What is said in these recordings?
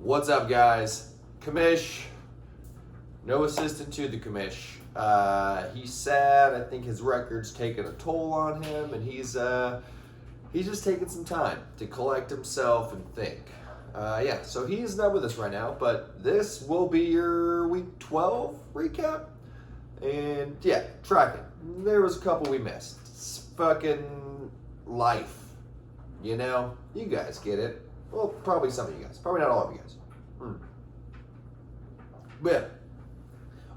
What's up, guys? Commish, no assistant to the commish. He's sad. I think his record's taking a toll on him, and he's just taking some time to collect himself and think. So he's not with us right now, but this will be your Week 12 recap. And yeah, tracking. There was a couple we missed. It's fucking life. You know? You guys get it. Well, probably some of you guys. Probably not all of you guys. But yeah.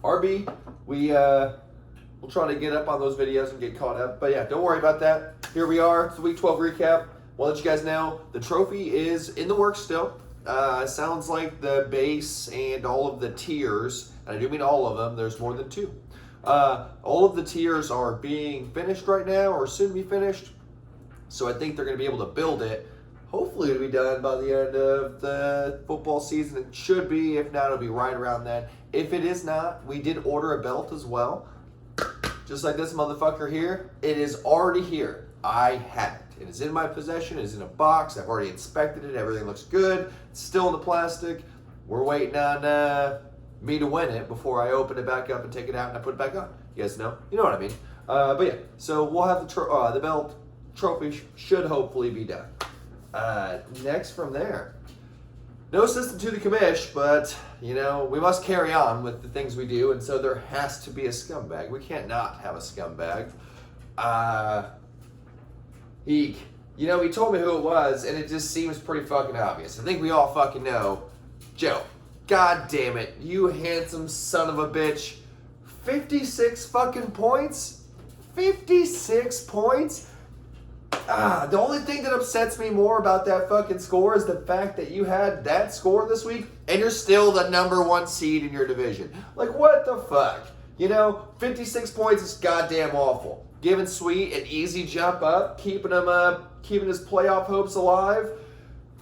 RB, we'll try to get up on those videos and get caught up. But yeah, don't worry about that. Here we are. It's the Week 12 recap. We'll let you guys know the trophy is in the works still. Sounds like the base and all of the tiers, and I do mean all of them, there's more than two. All of the tiers are being finished right now or soon to be finished. So I think they're going to be able to build it. Hopefully it'll be done by the end of the football season. It should be. If not, it'll be right around then. If it is not, we did order a belt as well. Just like this motherfucker here. It is already here. I have it. It is in my possession. It is in a box. I've already inspected it. Everything looks good. It's still in the plastic. We're waiting on me to win it before I open it back up and take it out and I put it back on. You guys know? You know what I mean. But yeah, so we'll have the belt trophy should hopefully be done. Next from there, no assistant to the commish, but you know, we must carry on with the things we do, and so there has to be a scumbag. We can't not have a scumbag. He told me who it was, and it just seems pretty fucking obvious. I think we all fucking know. Joe, god damn it, you handsome son of a bitch. 56 fucking points? 56 points? The only thing that upsets me more about that fucking score is the fact that you had that score this week and you're still the number one seed in your division. Like, what the fuck? 56 points is goddamn awful. Giving Sweet an easy jump up, keeping his playoff hopes alive,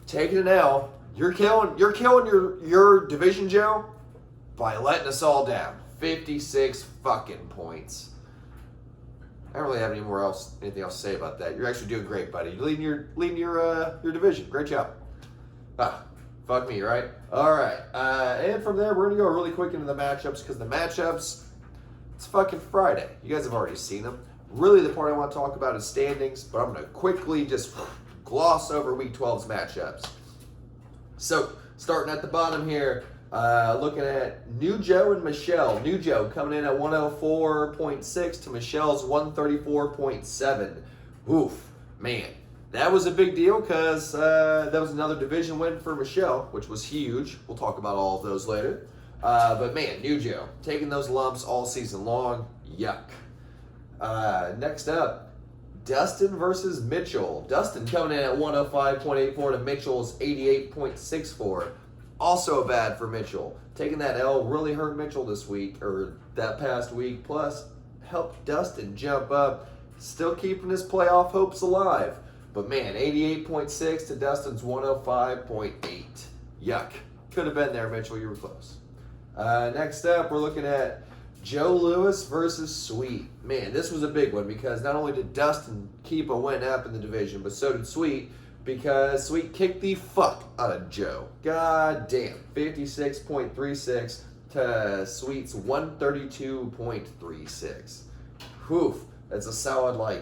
taking an L. You're killing your division, Joe, by letting us all down. 56 fucking points. I don't really have anything else to say about that. You're actually doing great, buddy. You're leading your division. Great job. Fuck me, right? All right. And from there, we're going to go really quick into the matchups because the matchups, it's fucking Friday. You guys have already seen them. Really, the part I want to talk about is standings, but I'm going to quickly just gloss over Week 12's matchups. So, starting at the bottom here, looking at New Joe and Michelle. New Joe coming in at 104.6 to Michelle's 134.7. Oof, man. That was a big deal because that was another division win for Michelle, which was huge. We'll talk about all of those later. But man, New Joe, taking those lumps all season long. Yuck. Next up, Dustin versus Mitchell. Dustin coming in at 105.84 to Mitchell's 88.64. Also bad for Mitchell. Taking that L really hurt Mitchell this week, or that past week, plus helped Dustin jump up, still keeping his playoff hopes alive. But man, 88.6 to Dustin's 105.8. Yuck. Could have been there, Mitchell. You were close. Next up, we're looking at Joe Lewis versus Sweet. Man, this was a big one because not only did Dustin keep a win up in the division, but so did Sweet. Because Sweet kicked the fuck out of Joe. God damn. 56.36 to Sweet's 132.36. Whew. That's a solid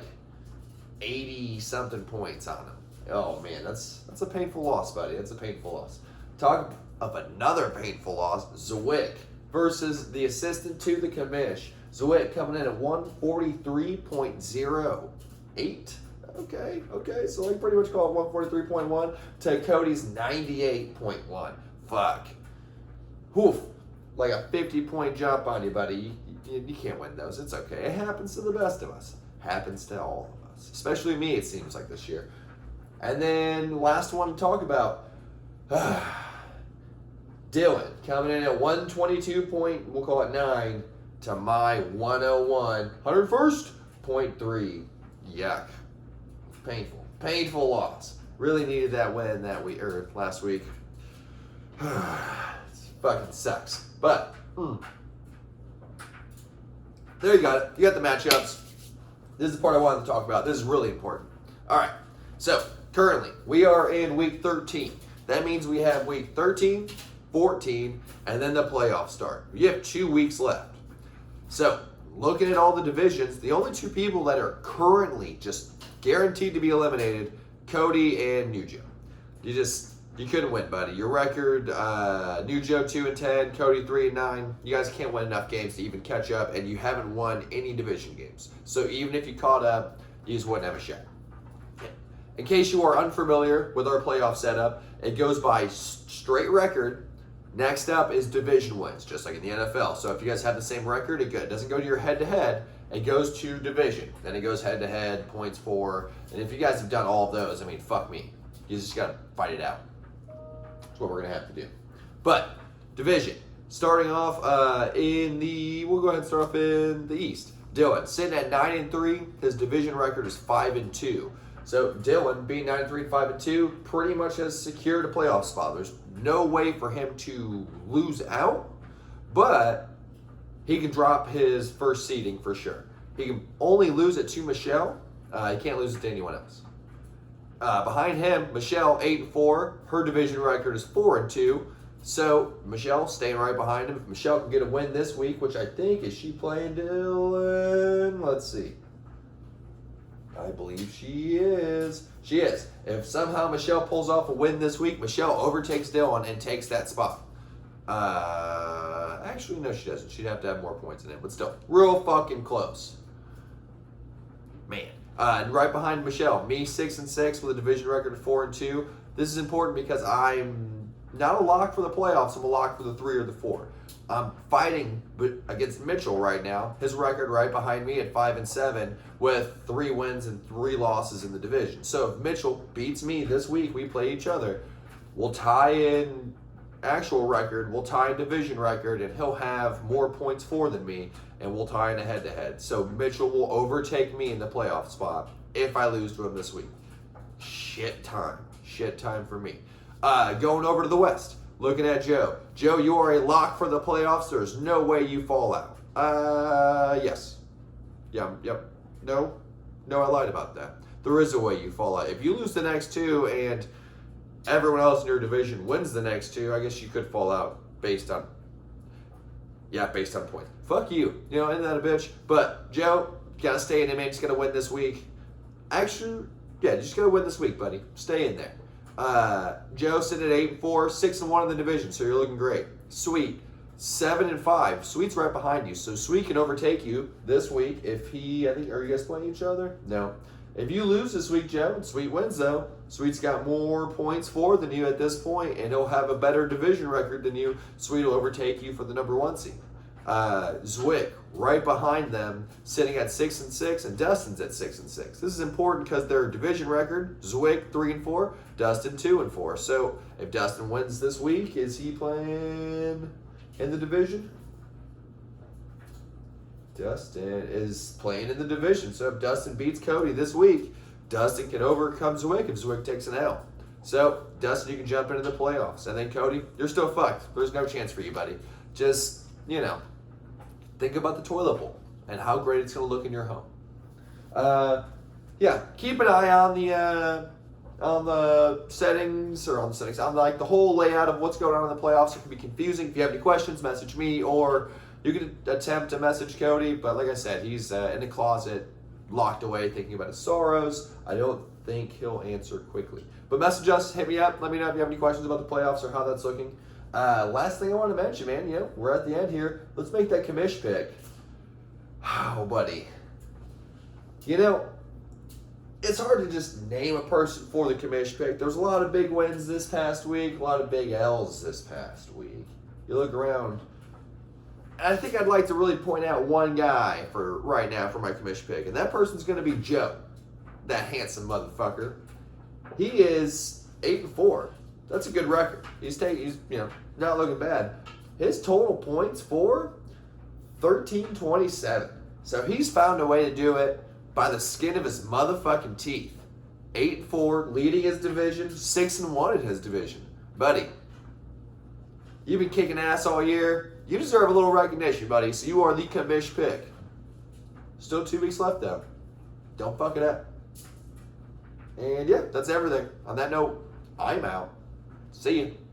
80-something points on him. Oh man, that's a painful loss, buddy. That's a painful loss. Talk of another painful loss. Zwick versus the assistant to the commish. Zwick coming in at 143.08. Okay, so I pretty much call it 143.1 to Cody's 98.1. Fuck. Whew. Like a 50-point jump on you, buddy. You can't win those. It's okay. It happens to the best of us. Happens to all of us. Especially me, it seems like this year. And then last one to talk about. Dylan coming in at 122.9 to my 101.3. Yuck. Painful loss. Really needed that win that week or last week. It fucking sucks. But there you got it. You got the matchups. This is the part I wanted to talk about. This is really important. All right. So currently we are in week 13. That means we have week 13, 14, and then the playoffs start. You have 2 weeks left. So, looking at all the divisions, the only 2 people that are currently just guaranteed to be eliminated, Cody and New Joe. You couldn't win, buddy. Your record, New Joe 2-10, Cody 3-9. You guys can't win enough games to even catch up, and you haven't won any division games. So even if you caught up, you just wouldn't have a shot. In case you are unfamiliar with our playoff setup, it goes by straight record. Next up is division wins, just like in the NFL. So if you guys have the same record, it doesn't go to your head-to-head. It goes to division. Then it goes head-to-head, points for. And if you guys have done all of those, I mean, fuck me. You just got to fight it out. That's what we're going to have to do. But, division. Starting off we'll go ahead and start off in the East. Dylan, sitting at 9-3. His division record is 5-2. So, Dylan, being 9-3 and 5-2, pretty much has secured a playoff spot. There's no way for him to lose out, but he can drop his first seeding for sure. He can only lose it to Michelle. He can't lose it to anyone else. Behind him, Michelle 8-4. Her division record is 4-2. So Michelle staying right behind him. If Michelle can get a win this week, which I think is she playing Dylan? Let's see. I believe she is. She is. If somehow Michelle pulls off a win this week, Michelle overtakes Dylan and takes that spot. Actually, no, she doesn't. She'd have to have more points than him, but still, real fucking close. Man. And right behind Michelle, me 6-6 with a division record of 4-2. This is important because I'm not a lock for the playoffs. I'm a lock for the 3 or the 4. I'm fighting against Mitchell right now. His record right behind me at 5-7 with 3 wins and 3 losses in the division. So if Mitchell beats me this week, we play each other. We'll tie in actual record, we'll tie in division record, and he'll have more points for than me, and we'll tie in a head-to-head. So Mitchell will overtake me in the playoff spot if I lose to him this week. Shit time for me. Going over to the West. Looking at Joe. Joe, you are a lock for the playoffs. There's no way you fall out. Yes. Yep. No, I lied about that. There is a way you fall out. If you lose the next 2 and everyone else in your division wins the next 2, I guess you could fall out based on points. Fuck you. Isn't that a bitch? But, Joe, gotta stay in it, man. Just gotta win this week. Actually, just gotta win this week, buddy. Stay in there. Joe sitting at 8-4, 6-1 in the division, so you're looking great. Sweet, 7-5. Sweet's right behind you, so Sweet can overtake you this week if he. Are you guys playing each other? No. If you lose this week, Joe, and Sweet wins though, Sweet's got more points for than you at this point, and he'll have a better division record than you. Sweet will overtake you for the number 1 seed. Zwick right behind them, sitting at 6-6, and Dustin's at 6-6. This is important because their division record: Zwick 3-4, Dustin 2-4. So if Dustin wins this week, is he playing in the division? Dustin is playing in the division. So if Dustin beats Cody this week, Dustin can overcome Zwick if Zwick takes an L. So Dustin, you can jump into the playoffs, and then Cody, you're still fucked. There's no chance for you, buddy. Just think about the toilet bowl and how great it's going to look in your home. Keep an eye on the settings, on like the whole layout of what's going on in the playoffs. It can be confusing. If you have any questions, message me, or you can attempt to message Cody. But like I said, he's in the closet, locked away, thinking about his sorrows. I don't think he'll answer quickly. But message us, hit me up, let me know if you have any questions about the playoffs or how that's looking. Last thing I want to mention, man, we're at the end here. Let's make that commish pick. Oh, buddy. It's hard to just name a person for the commish pick. There's a lot of big wins this past week, a lot of big L's this past week. You look around, and I think I'd like to really point out one guy for right now for my commish pick, and that person's going to be Joe, that handsome motherfucker. He is 8-4. That's a good record. He's not looking bad. His total points for 1327. So he's found a way to do it by the skin of his motherfucking teeth. 8-4, leading his division, 6-1 in his division. Buddy, you've been kicking ass all year. You deserve a little recognition, buddy. So you are the commish pick. Still 2 weeks left, though. Don't fuck it up. And that's everything. On that note, I'm out. See you.